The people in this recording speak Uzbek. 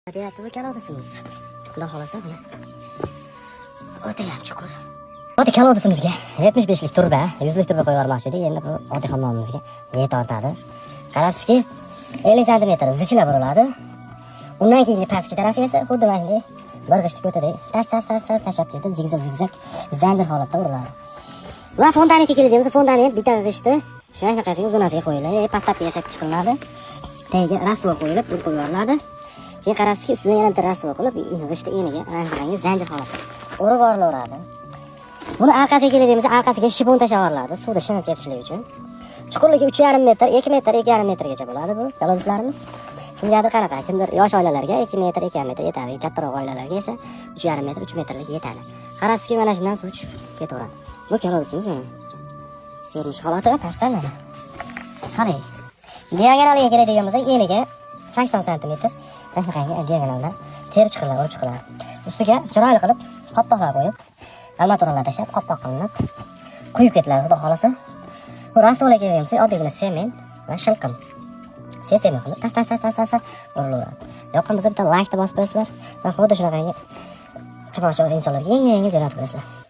Tabiatni kalodisimiz. Xudo xolasa mana. O'ta ham chuqur. Oddiy kalodisimizga 75 lik turba, 100 lik turba qo'yib yubormoqchi edik. Endi bu oddiy hammomimizga ne tortadi. Qarabsizki, 50 sm zichla buriladi. Undan keyingi pastki tarafi esa xuddi mana shunday bir g'ishtga o'tadek tas tashlab ketib, zigzag zanjir holatda uriladi. Va fundamentga keladiğimiz fundament bitta g'ishtni shunaqasiga uzunasiga qo'yiladi. Pastga esa chiqiladi. Tagiga rastvor qo'yilib, qo'yib yuboriladi. Keyin qarabsizki, ustidan yana bitta rastvor qo'yilib, g'ishtni eniga rangi zanjir holatda urib yuboriladi. Buni orqasiga keladiğimiz orqasiga shibon tashlab yuboriladi, suvda shinib ketishligi uchun. Chuqurligi 3,5 metr, 2 metr, 2,5 metrgacha bo'ladi bu kalodislarimiz. Kimgadir qanaqa, kimdir yosh oilalarga 2 metr, 2,5 metr yetadi. Kattaroq oilalarga esa 3,5 metr, 3 metrlik yetadi. Qarabsizki, mana shundan suv chiqib ketaveradi. Bu kalodisimiz mana. Ko'rinish holati pastdan mana. Qarang. Diagonaliga keladigan bo'lsak, eniga 80 cm mana shunaqangi diagonallar terib chiqiladi, urib chiqiladi. Ustiga chiroyli qilib qopqoqlar qo'yib, armaturalar tashlab, qopqoq qilinib quyib ketiladi, xudo xolasa. Bu rastvor kelganimizda oddiygina sement va shilqim. Sesemi qilib tas urilaveradi. Yoqqan bo'lsa bitta like bosib qo'yasizlar va xuddi shunaqangi qimoqchi insonlarga yengil jo'natib qo'yasizlar.